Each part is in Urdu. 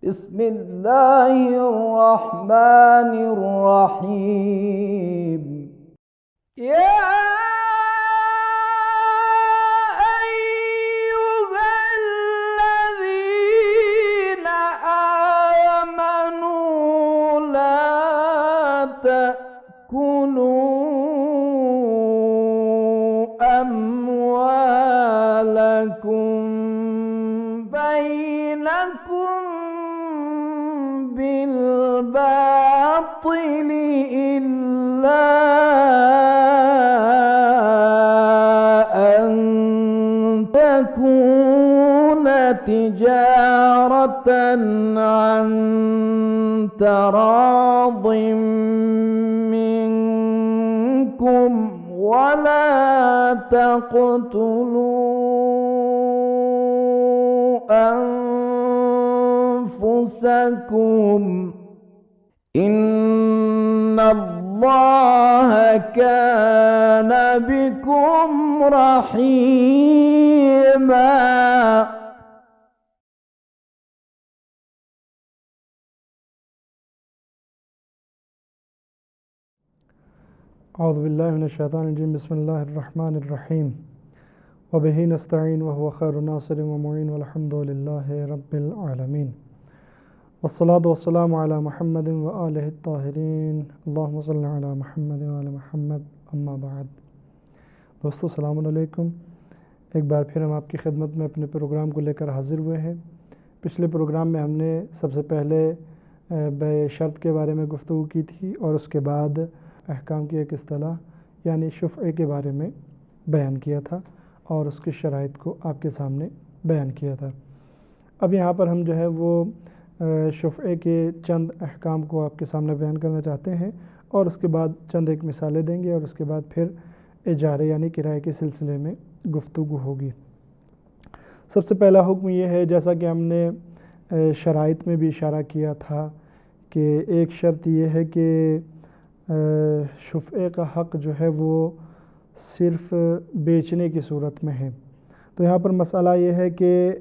بسم الله الرحمن الرحيم. يا أيها الذين آمنوا لا تأكلوا أموالكم بينكم بالباطل إلا أن تكون تجارة عن تراض منكم ولا تقتلوا أنفسكم إن الله كان بكم رحيما. اعوذ باللہ من الشیطان الرجیم. بسم اللہ الرحمن الرحیم. وبہ نستعین وہو خیر ناصر ومعین والحمد للہ رب العالمین. والصلاة والسلام علی محمد وآلہ الطاہرین. اللہم صلی علی محمد وآل محمد. اما بعد. دوستو السلام علیکم. ایک بار پھر ہم آپ کی خدمت میں اپنے پروگرام کو لے کر حاضر ہوئے ہیں. پچھلے پروگرام میں ہم نے سب سے پہلے بیع شرط کے بارے میں گفتگو کی تھی اور اس کے بعد احکام کی ایک اصطلاح یعنی شفعے کے بارے میں بیان کیا تھا اور اس کی شرائط کو آپ کے سامنے بیان کیا تھا. اب یہاں پر ہم جو ہے وہ شفعے کے چند احکام کو آپ کے سامنے بیان کرنا چاہتے ہیں اور اس کے بعد چند ایک مثالیں دیں گے اور اس کے بعد پھر اجارے یعنی کرائے کے سلسلے میں گفتگو ہوگی. سب سے پہلا حکم یہ ہے، جیسا کہ ہم نے شرائط میں بھی اشارہ کیا تھا، کہ ایک شرط یہ ہے کہ شفعے کا حق جو ہے وہ صرف بیچنے کی صورت میں ہے. تو یہاں پر مسئلہ یہ ہے کہ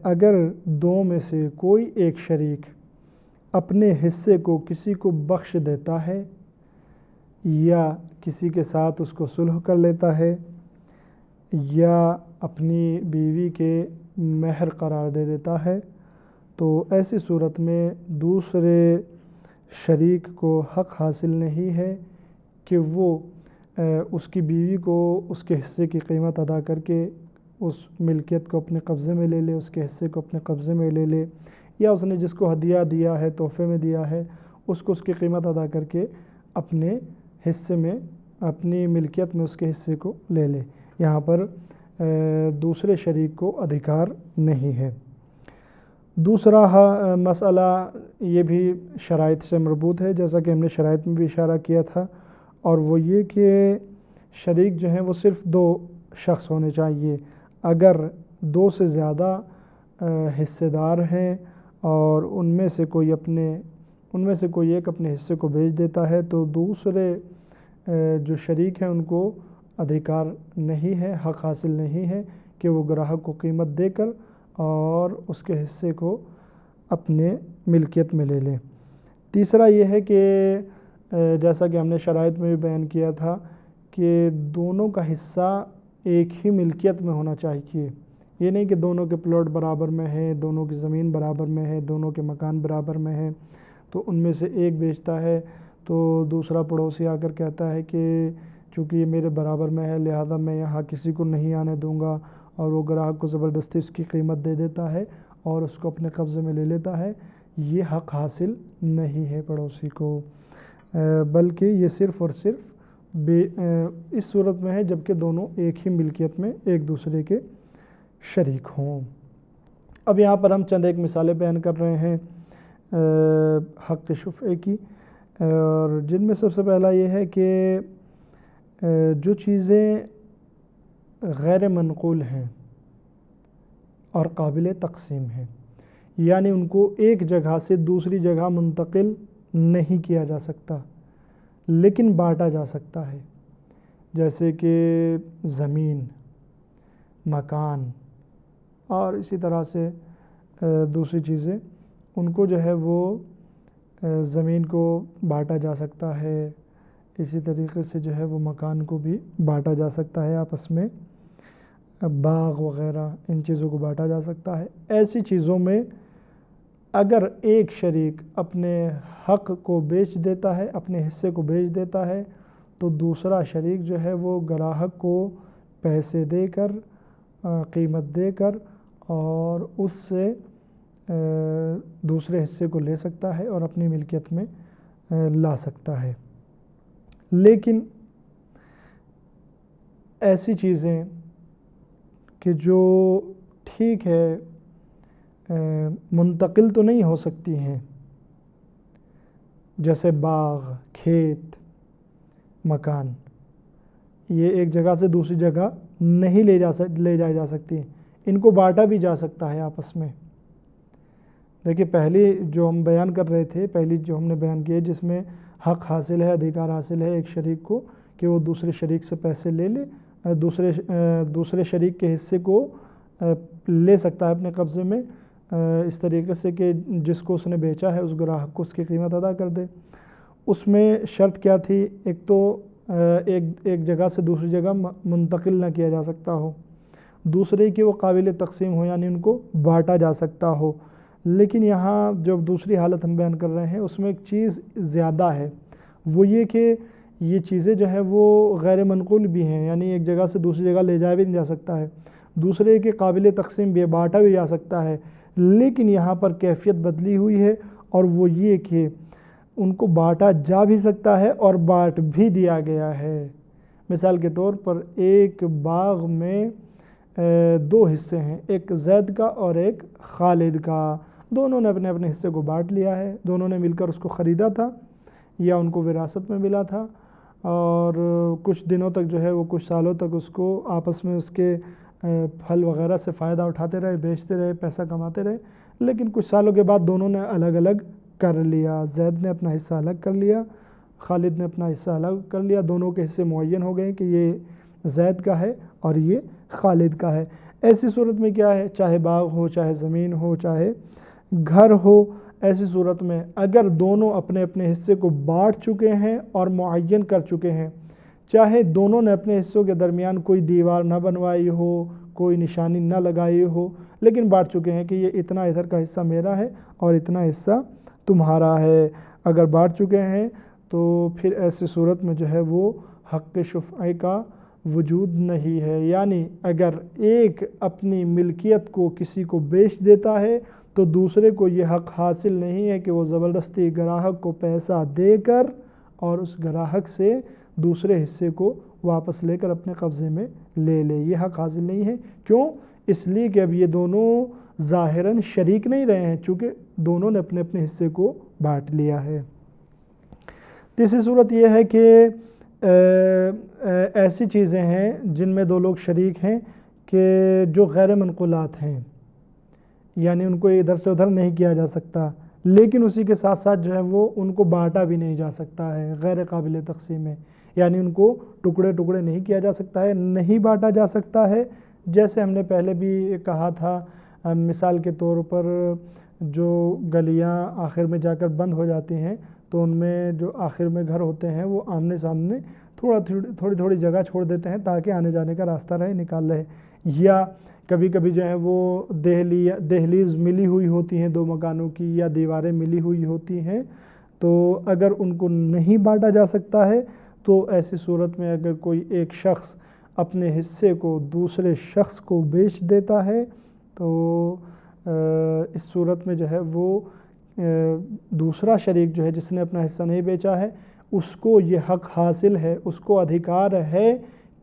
اگر دو میں سے کوئی ایک شریک اپنے حصے کو کسی کو بخش دیتا ہے یا کسی کے ساتھ اس کو صلح کر لیتا ہے یا اپنی بیوی کے مہر قرار دے دیتا ہے، تو ایسی صورت میں دوسرے شریک کو حق حاصل نہیں ہے کہ وہ اس کی بیوی کو اس کے حصے کی قیمت ادا کر کے اس ملکیت کو اپنے قبضے میں لے لے، اس کے حصے کو اپنے قبضے میں لے لے، یا اس نے جس کو ہدیہ دیا ہے، تحفے میں دیا ہے، اس کو اس کی قیمت ادا کر کے اپنے حصے میں، اپنی ملکیت میں اس کے حصے کو لے لے. یہاں پر دوسرے شریک کو ادھیکار نہیں ہے. دوسرا مسئلہ یہ بھی شرائط سے مربوط ہے، جیسا کہ ہم نے شرائط میں بھی اشارہ کیا تھا، اور وہ یہ کہ شریک جو ہیں وہ صرف دو شخص ہونے چاہیے. اگر دو سے زیادہ حصے دار ہیں اور ان میں سے کوئی ایک اپنے حصے کو بیچ دیتا ہے تو دوسرے جو شریک ہیں ان کو ادھیکار نہیں ہے، حق حاصل نہیں ہے کہ وہ گراہک کو قیمت دے کر اور اس کے حصے کو اپنے ملکیت میں لے لیں. تیسرا یہ ہے کہ جیسا کہ ہم نے شرائط میں بھی بیان کیا تھا کہ دونوں کا حصہ ایک ہی ملکیت میں ہونا چاہیے. یہ نہیں کہ دونوں کے پلاٹ برابر میں ہیں، دونوں کی زمین برابر میں ہے، دونوں کے مکان برابر میں ہیں، تو ان میں سے ایک بیچتا ہے تو دوسرا پڑوسی آ کر کہتا ہے کہ چونکہ یہ میرے برابر میں ہے لہذا میں یہاں کسی کو نہیں آنے دوں گا، اور وہ گراہک کو زبردستی اس کی قیمت دے دیتا ہے اور اس کو اپنے قبضے میں لے لیتا ہے. یہ حق حاصل نہیں ہے پڑوسی کو، بلکہ یہ صرف اور صرف اس صورت میں ہے جبکہ دونوں ایک ہی ملکیت میں ایک دوسرے کے شریک ہوں. اب یہاں پر ہم چند ایک مثالیں بیان کر رہے ہیں حق شفعے کی، اور جن میں سب سے پہلا یہ ہے کہ جو چیزیں غیر منقول ہیں اور قابل تقسیم ہیں، یعنی ان کو ایک جگہ سے دوسری جگہ منتقل نہیں کیا جا سکتا لیکن بانٹا جا سکتا ہے، جیسے کہ زمین، مکان اور اسی طرح سے دوسری چیزیں ان کو جو ہے وہ زمین کو بانٹا جا سکتا ہے، اسی طریقے سے جو ہے وہ مکان کو بھی بانٹا جا سکتا ہے، آپس میں باغ وغیرہ ان چیزوں کو بانٹا جا سکتا ہے۔ ایسی چیزوں میں اگر ایک شریک اپنے حق کو بیچ دیتا ہے، اپنے حصے کو بیچ دیتا ہے، تو دوسرا شریک جو ہے وہ گراہک کو پیسے دے کر، قیمت دے کر اور اس سے دوسرے حصے کو لے سکتا ہے اور اپنی ملکیت میں لا سکتا ہے۔ لیکن ایسی چیزیں کہ جو ٹھیک ہے منتقل تو نہیں ہو سکتی ہیں، جیسے باغ، کھیت، مکان، یہ ایک جگہ سے دوسری جگہ نہیں لے جائی جا سکتی، ان کو بانٹا بھی جا سکتا ہے آپس میں۔ دیکھیے پہلی جو ہم بیان کر رہے تھے، پہلی جو ہم نے بیان کی ہے جس میں حق حاصل ہے، ادھیکار حاصل ہے ایک شریک کو کہ وہ دوسرے شریک سے پیسے لے لے، دوسرے شریک کے حصے کو لے سکتا ہے اپنے قبضے میں، اس طریقے سے کہ جس کو اس نے بیچا ہے اس گراہک کو اس کی قیمت ادا کر دے۔ اس میں شرط کیا تھی؟ ایک تو ایک جگہ سے دوسری جگہ منتقل نہ کیا جا سکتا ہو، دوسرے کہ وہ قابل تقسیم ہو، یعنی ان کو بانٹا جا سکتا ہو۔ لیکن یہاں جو دوسری حالت ہم بیان کر رہے ہیں اس میں ایک چیز زیادہ ہے، وہ یہ کہ یہ چیزیں جو ہے وہ غیر منقول بھی ہیں، یعنی ایک جگہ سے دوسری جگہ لے جایا بھی نہیں جا سکتا ہے، دوسرے کے قابل تقسیم بھی بانٹا بھی جا سکتا ہے، لیکن یہاں پر کیفیت بدلی ہوئی ہے، اور وہ یہ کہ ان کو بانٹا جا بھی سکتا ہے اور بانٹ بھی دیا گیا ہے۔ مثال کے طور پر ایک باغ میں دو حصے ہیں، ایک زید کا اور ایک خالد کا، دونوں نے اپنے اپنے حصے کو بانٹ لیا ہے، دونوں نے مل کر اس کو خریدا تھا یا ان کو وراثت میں ملا تھا، اور کچھ دنوں تک جو ہے وہ کچھ سالوں تک اس کو آپس میں اس کے پھل وغیرہ سے فائدہ اٹھاتے رہے، بیچتے رہے، پیسہ کماتے رہے، لیکن کچھ سالوں کے بعد دونوں نے الگ الگ کر لیا، زید نے اپنا حصہ الگ کر لیا، خالد نے اپنا حصہ الگ کر لیا، دونوں کے حصے معین ہو گئے کہ یہ زید کا ہے اور یہ خالد کا ہے۔ ایسی صورت میں کیا ہے، چاہے باغ ہو، چاہے زمین ہو، چاہے گھر ہو، ایسی صورت میں اگر دونوں اپنے اپنے حصے کو بانٹ چکے ہیں اور معین کر چکے ہیں، چاہے دونوں نے اپنے حصوں کے درمیان کوئی دیوار نہ بنوائی ہو، کوئی نشانی نہ لگائی ہو، لیکن بانٹ چکے ہیں کہ یہ اتنا ادھر کا حصہ میرا ہے اور اتنا حصہ تمہارا ہے، اگر بانٹ چکے ہیں تو پھر ایسی صورت میں جو ہے وہ حق شفعہ کا وجود نہیں ہے، یعنی اگر ایک اپنی ملکیت کو کسی کو بیچ دیتا ہے تو دوسرے کو یہ حق حاصل نہیں ہے کہ وہ زبردستی گراہک کو پیسہ دے کر اور اس گراہک سے دوسرے حصے کو واپس لے کر اپنے قبضے میں لے لے، یہ حق حاصل نہیں ہے۔ کیوں؟ اس لیے کہ اب یہ دونوں ظاہراً شریک نہیں رہے ہیں، چونکہ دونوں نے اپنے اپنے حصے کو بانٹ لیا ہے۔ تیسری صورت یہ ہے کہ ایسی چیزیں ہیں جن میں دو لوگ شریک ہیں کہ جو غیر منقولات ہیں، یعنی ان کو ادھر سے ادھر نہیں کیا جا سکتا، لیکن اسی کے ساتھ ساتھ جو ہے وہ ان کو بانٹا بھی نہیں جا سکتا ہے، غیر قابل تقسیم ہے، یعنی ان کو ٹکڑے ٹکڑے نہیں کیا جا سکتا ہے، نہیں بانٹا جا سکتا ہے۔ جیسے ہم نے پہلے بھی کہا تھا، مثال کے طور پر جو گلیاں آخر میں جا کر بند ہو جاتی ہیں تو ان میں جو آخر میں گھر ہوتے ہیں وہ آمنے سامنے تھوڑی جگہ چھوڑ دیتے ہیں تاکہ آنے جانے کا راستہ رہے، نکال رہے، یا کبھی کبھی جو ہے وہ دہلیز ملی ہوئی ہوتی ہیں دو مکانوں کی، یا دیواریں ملی ہوئی ہوتی ہیں، تو اگر ان کو نہیں بانٹا جا سکتا ہے تو ایسی صورت میں اگر کوئی ایک شخص اپنے حصے کو دوسرے شخص کو بیچ دیتا ہے تو اس صورت میں جو ہے وہ دوسرا شریک جو ہے جس نے اپنا حصہ نہیں بیچا ہے اس کو یہ حق حاصل ہے، اس کو ادھیکار ہے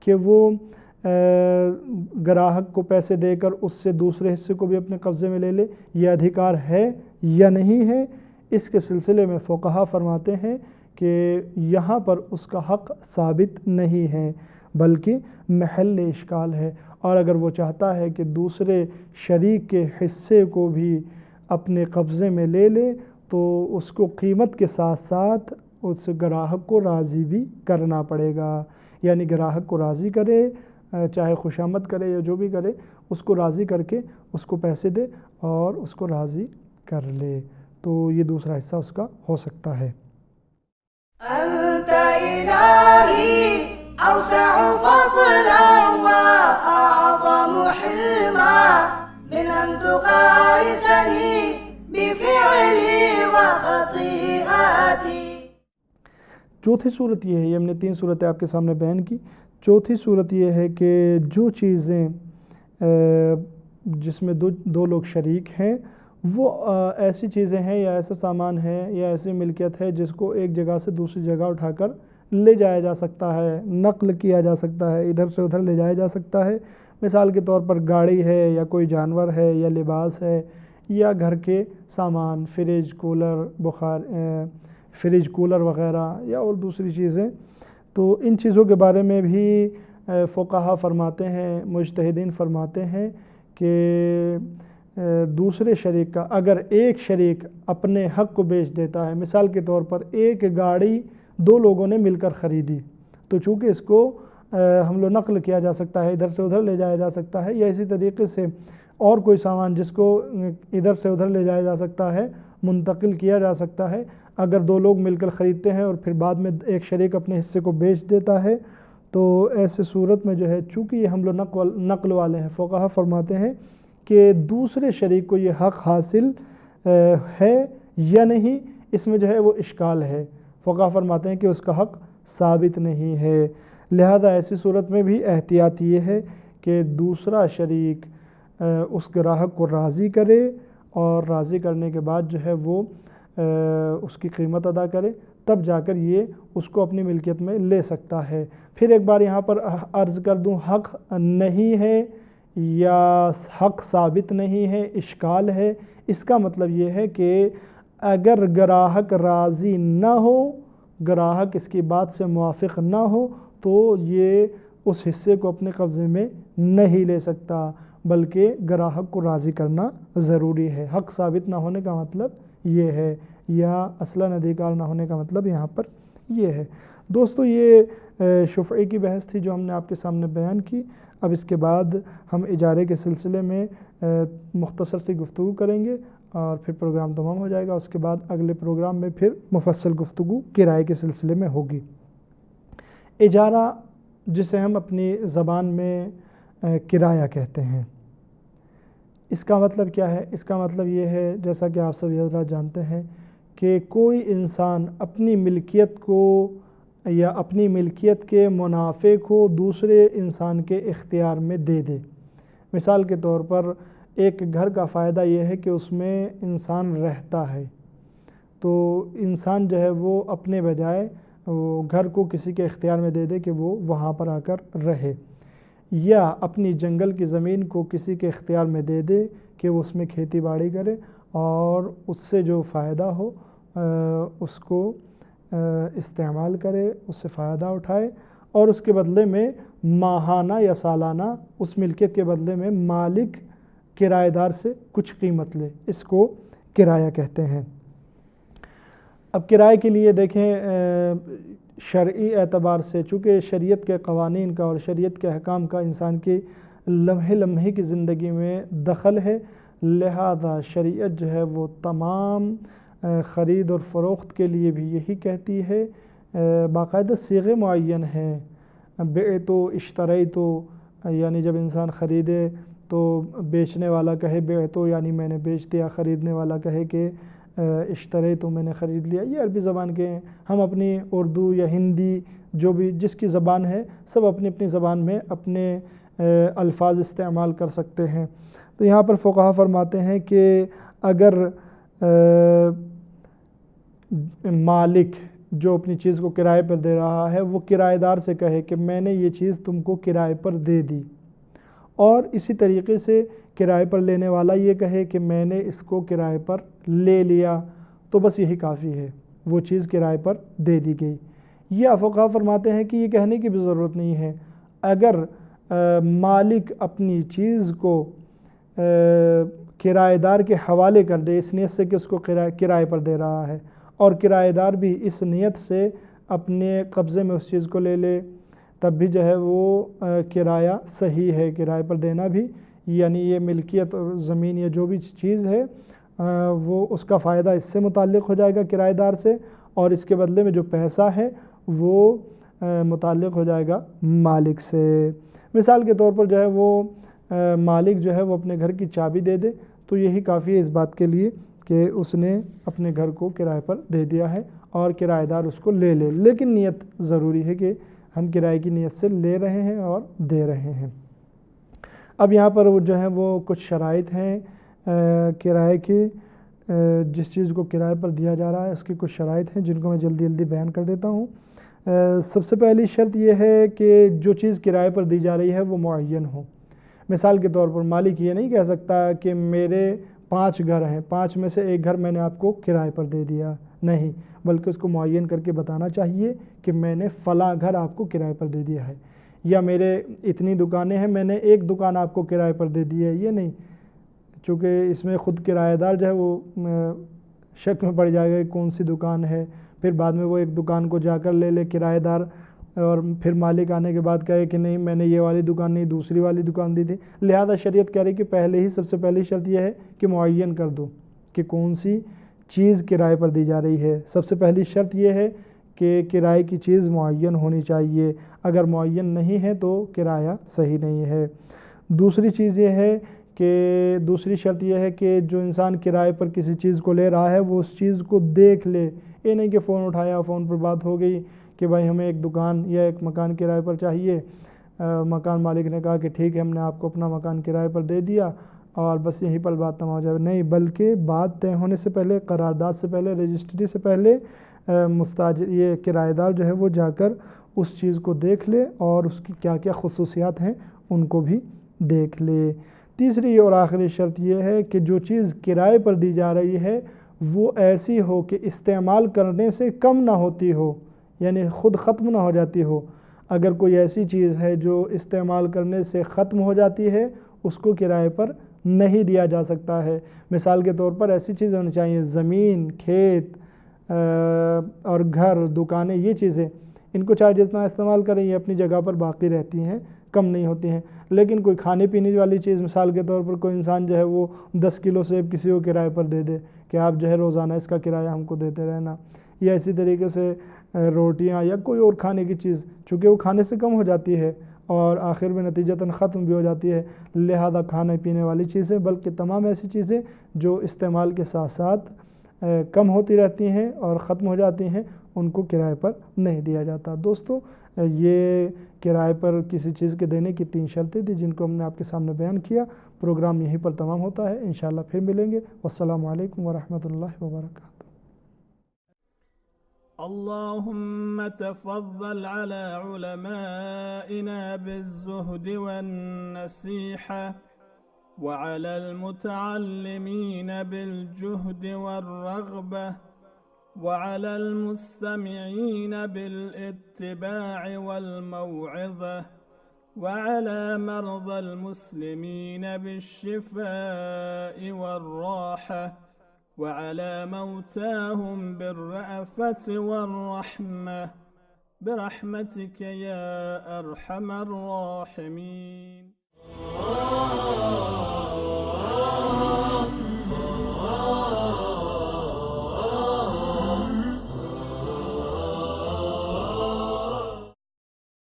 کہ وہ گراہک کو پیسے دے کر اس سے دوسرے حصے کو بھی اپنے قبضے میں لے لے، یہ ادھیکار ہے یا نہیں ہے۔ اس کے سلسلے میں فقہا فرماتے ہیں کہ یہاں پر اس کا حق ثابت نہیں ہے بلکہ محل اشکال ہے، اور اگر وہ چاہتا ہے کہ دوسرے شریک کے حصے کو بھی اپنے قبضے میں لے لے تو اس کو قیمت کے ساتھ ساتھ اس گراہک کو راضی بھی کرنا پڑے گا، یعنی گراہک کو راضی کرے، چاہے خوشامد کرے یا جو بھی کرے، اس کو راضی کر کے اس کو پیسے دے اور اس کو راضی کر لے۔ تو یہ دوسرا حصہ اس کا ہو سکتا ہے۔ أنت إلهي أوسع فضلا وأعظم حلما من أن تقايسني بفعلي وخطيئاتي۔ چوتھی صورت یہ ہے، یہ ہم نے 3 صورتیں آپ کے سامنے بیان کی۔ چوتھی صورت یہ ہے کہ جو چیزیں جس میں دو لوگ شریک ہیں وہ ایسی چیزیں ہیں یا ایسا سامان ہے یا ایسی ملکیت ہے جس کو ایک جگہ سے دوسری جگہ اٹھا کر لے جایا جا سکتا ہے، نقل کیا جا سکتا ہے، ادھر سے ادھر لے جایا جا سکتا ہے۔ مثال کے طور پر گاڑی ہے یا کوئی جانور ہے یا لباس ہے یا گھر کے سامان، فریج کولر وغیرہ یا اور دوسری چیزیں۔ تو ان چیزوں کے بارے میں بھی فقہا فرماتے ہیں، مجتہدین فرماتے ہیں کہ دوسرے شریک کا اگر ایک شریک اپنے حق کو بیچ دیتا ہے، مثال کے طور پر ایک گاڑی 2 لوگوں نے مل کر خریدی، تو چونکہ اس کو حمل و نقل کیا جا سکتا ہے، ادھر سے ادھر لے جایا جا سکتا ہے، یا اسی طریقے سے اور کوئی سامان جس کو ادھر سے ادھر لے جایا جا سکتا ہے، منتقل کیا جا سکتا ہے، اگر 2 لوگ مل کر خریدتے ہیں اور پھر بعد میں ایک شریک اپنے حصے کو بیچ دیتا ہے، تو ایسے صورت میں جو ہے چونکہ یہ حمل و نقل والے ہیں، فقہا فرماتے ہیں کہ دوسرے شریک کو یہ حق حاصل ہے یا نہیں، اس میں جو ہے وہ اشکال ہے۔ فقہا فرماتے ہیں کہ اس کا حق ثابت نہیں ہے، لہذا ایسی صورت میں بھی احتیاط یہ ہے کہ دوسرا شریک اس گراہک کو راضی کرے اور راضی کرنے کے بعد جو ہے وہ اس کی قیمت ادا کرے، تب جا کر یہ اس کو اپنی ملکیت میں لے سکتا ہے۔ پھر ایک بار یہاں پر عرض کر دوں، حق نہیں ہے یا حق ثابت نہیں ہے، اشکال ہے، اس کا مطلب یہ ہے کہ اگر گراہک راضی نہ ہو، گراہک اس کی بات سے موافق نہ ہو، تو یہ اس حصے کو اپنے قبضے میں نہیں لے سکتا، بلکہ گراہک کو راضی کرنا ضروری ہے۔ حق ثابت نہ ہونے کا مطلب یہ ہے، یا اصلاً ادھیکار نہ ہونے کا مطلب یہاں پر یہ ہے۔ دوستو، یہ شفعی کی بحث تھی جو ہم نے آپ کے سامنے بیان کی۔ اب اس کے بعد ہم اجارے کے سلسلے میں مختصر سی گفتگو کریں گے اور پھر پروگرام تمام ہو جائے گا۔ اس کے بعد اگلے پروگرام میں پھر مفصل گفتگو کرائے کے سلسلے میں ہوگی۔ اجارہ، جسے ہم اپنی زبان میں کرایہ کہتے ہیں، اس کا مطلب کیا ہے؟ اس کا مطلب یہ ہے، جیسا کہ آپ سبھی حضرات جانتے ہیں، کہ کوئی انسان اپنی ملکیت کو یا اپنی ملکیت کے منافع کو دوسرے انسان کے اختیار میں دے دے۔ مثال کے طور پر ایک گھر کا فائدہ یہ ہے کہ اس میں انسان رہتا ہے، تو انسان جو ہے وہ اپنے بجائے وہ گھر کو کسی کے اختیار میں دے دے کہ وہ وہاں پر آ کر رہے، یا اپنی جنگل کی زمین کو کسی کے اختیار میں دے دے کہ وہ اس میں کھیتی باڑی کرے اور اس سے جو فائدہ ہو اس کو استعمال کرے، اس سے فائدہ اٹھائے، اور اس کے بدلے میں ماہانہ یا سالانہ اس ملکیت کے بدلے میں مالک کرایہ دار سے کچھ قیمت لے، اس کو کرایہ کہتے ہیں۔ اب کرائے کے لیے دیکھیں، شرعی اعتبار سے چونکہ شریعت کے قوانین کا اور شریعت کے احکام کا انسان کی لمحے لمحے کی زندگی میں دخل ہے، لہذا شریعت جو ہے وہ تمام خرید اور فروخت کے لیے بھی یہی کہتی ہے، باقاعدہ صیغے معین ہیں، بعتو اشتریتو، یعنی جب انسان خریدے تو بیچنے والا کہے بعتو یعنی میں نے بیچ دیا، خریدنے والا کہے کہ اشتریتو میں نے خرید لیا۔ یہ عربی زبان کے ہیں، ہم اپنی اردو یا ہندی جو بھی جس کی زبان ہے سب اپنی اپنی زبان میں اپنے الفاظ استعمال کر سکتے ہیں۔ تو یہاں پر فقہا فرماتے ہیں کہ اگر مالک جو اپنی چیز کو کرائے پر دے رہا ہے وہ کرایہ دار سے کہے کہ میں نے یہ چیز تم کو کرائے پر دے دی، اور اسی طریقے سے کرائے پر لینے والا یہ کہے کہ میں نے اس کو کرائے پر لے لیا، تو بس یہی کافی ہے، وہ چیز کرائے پر دے دی گئی۔ یہ فقہا فرماتے ہیں کہ یہ کہنے کی بھی ضرورت نہیں ہے، اگر مالک اپنی چیز کو کرایہ دار کے حوالے کر دے اس نیت سے کہ اس کو کرائے پر دے رہا ہے، اور کرایہ دار بھی اس نیت سے اپنے قبضے میں اس چیز کو لے لے، تب بھی جو ہے وہ کرایہ صحیح ہے، کرائے پر دینا بھی، یعنی یہ ملکیت اور زمین یا جو بھی چیز ہے وہ اس کا فائدہ اس سے متعلق ہو جائے گا کرایہ دار سے، اور اس کے بدلے میں جو پیسہ ہے وہ متعلق ہو جائے گا مالک سے۔ مثال کے طور پر جو ہے وہ مالک جو ہے وہ اپنے گھر کی چابی دے دے تو یہی کافی ہے اس بات کے لیے کہ اس نے اپنے گھر کو کرائے پر دے دیا ہے اور کرایہ دار اس کو لے لے، لیکن نیت ضروری ہے کہ ہم کرائے کی نیت سے لے رہے ہیں اور دے رہے ہیں۔ اب یہاں پر جو ہے وہ کچھ شرائط ہیں کرائے کی، جس چیز کو کرائے پر دیا جا رہا ہے اس کی کچھ شرائط ہیں جن کو میں جلدی جلدی بیان کر دیتا ہوں۔ سب سے پہلی شرط یہ ہے کہ جو چیز کرائے پر دی جا رہی ہے وہ معین ہو۔ مثال کے طور پر مالک یہ نہیں کہہ سکتا کہ میرے 5 گھر ہیں، 5 میں سے ایک گھر میں نے آپ کو کرائے پر دے دیا، نہیں، بلکہ اس کو معین کر کے بتانا چاہیے کہ میں نے فلاں گھر آپ کو کرائے پر دے دیا ہے، یا میرے اتنی دکانیں ہیں میں نے ایک دکان آپ کو کرائے پر دے دی ہے، یہ نہیں، چونکہ اس میں خود کرایہ دار جو ہے وہ شک میں پڑ جائے گا کہ کون سی دکان ہے، پھر بعد میں وہ ایک دکان کو جا کر لے لے کرایہ دار، اور پھر مالک آنے کے بعد کہے کہ نہیں میں نے یہ والی دکان نہیں دوسری والی دکان دی تھی۔ لہذا شریعت کہہ رہی کہ پہلے ہی سب سے پہلی شرط یہ ہے کہ معین کر دو کہ کون سی چیز کرائے پر دی جا رہی ہے۔ سب سے پہلی شرط یہ ہے کہ کرائے کی چیز معین ہونی چاہیے، اگر معین نہیں ہے تو کرایہ صحیح نہیں ہے۔ دوسری چیز یہ ہے کہ دوسری شرط یہ ہے کہ جو انسان کرائے پر کسی چیز کو لے رہا ہے وہ اس چیز کو دیکھ لے، یہ نہیں کہ فون اٹھایا فون پر بات ہو گئی کہ بھائی ہمیں ایک دکان یا ایک مکان کرائے پر چاہیے، مکان مالک نے کہا کہ ٹھیک ہے ہم نے آپ کو اپنا مکان کرائے پر دے دیا اور بس یہیں پر بات تمام ہو جائے، نہیں، بلکہ بات طے ہونے سے پہلے، قرارداد سے پہلے، رجسٹری سے پہلے مستاجر یہ کرایہ دار جو ہے وہ جا کر اس چیز کو دیکھ لے اور اس کی کیا کیا خصوصیات ہیں ان کو بھی دیکھ لے۔ تیسری اور آخری شرط یہ ہے کہ جو چیز کرائے پر دی جا رہی ہے وہ ایسی ہو کہ استعمال کرنے سے کم نہ ہوتی ہو، یعنی خود ختم نہ ہو جاتی ہو۔ اگر کوئی ایسی چیز ہے جو استعمال کرنے سے ختم ہو جاتی ہے اس کو کرائے پر نہیں دیا جا سکتا ہے۔ مثال کے طور پر ایسی چیزیں ہونی چاہیے، زمین، کھیت اور گھر، دکانیں، یہ چیزیں ان کو چاہے جتنا استعمال کریں یہ اپنی جگہ پر باقی رہتی ہیں، کم نہیں ہوتی ہیں، لیکن کوئی کھانے پینے والی چیز، مثال کے طور پر کوئی انسان جو ہے وہ 10 کلو سیب کسی کو کرائے پر دے دے کہ آپ جو ہے روزانہ اس کا کرایہ ہم کو دیتے رہنا، یا اسی طریقے سے روٹیاں یا کوئی اور کھانے کی چیز، چونکہ وہ کھانے سے کم ہو جاتی ہے اور آخر میں نتیجتاً ختم بھی ہو جاتی ہے، لہذا کھانے پینے والی چیزیں بلکہ تمام ایسی چیزیں جو استعمال کے ساتھ ساتھ کم ہوتی رہتی ہیں اور ختم ہو جاتی ہیں ان کو کرائے پر نہیں دیا جاتا۔ دوستو یہ کرائے پر کسی چیز کے دینے کی 3 شرطیں تھیں جن کو ہم نے آپ کے سامنے بیان کیا۔ پروگرام یہیں پر تمام ہوتا ہے، انشاءاللہ پھر ملیں گے۔ والسلام علیکم ورحمۃ اللہ وبرکاتہ۔ اللهم تفضل على علمائنا بالزهد والنصيحة، وعلى المتعلمين بالجهد والرغبة، وعلى المستمعين بالاتباع والموعظة، وعلى مرضى المسلمين بالشفاء والراحة، وعلى موتاهم بالرأفة والرحمة، برحمتك يا أرحم الراحمين.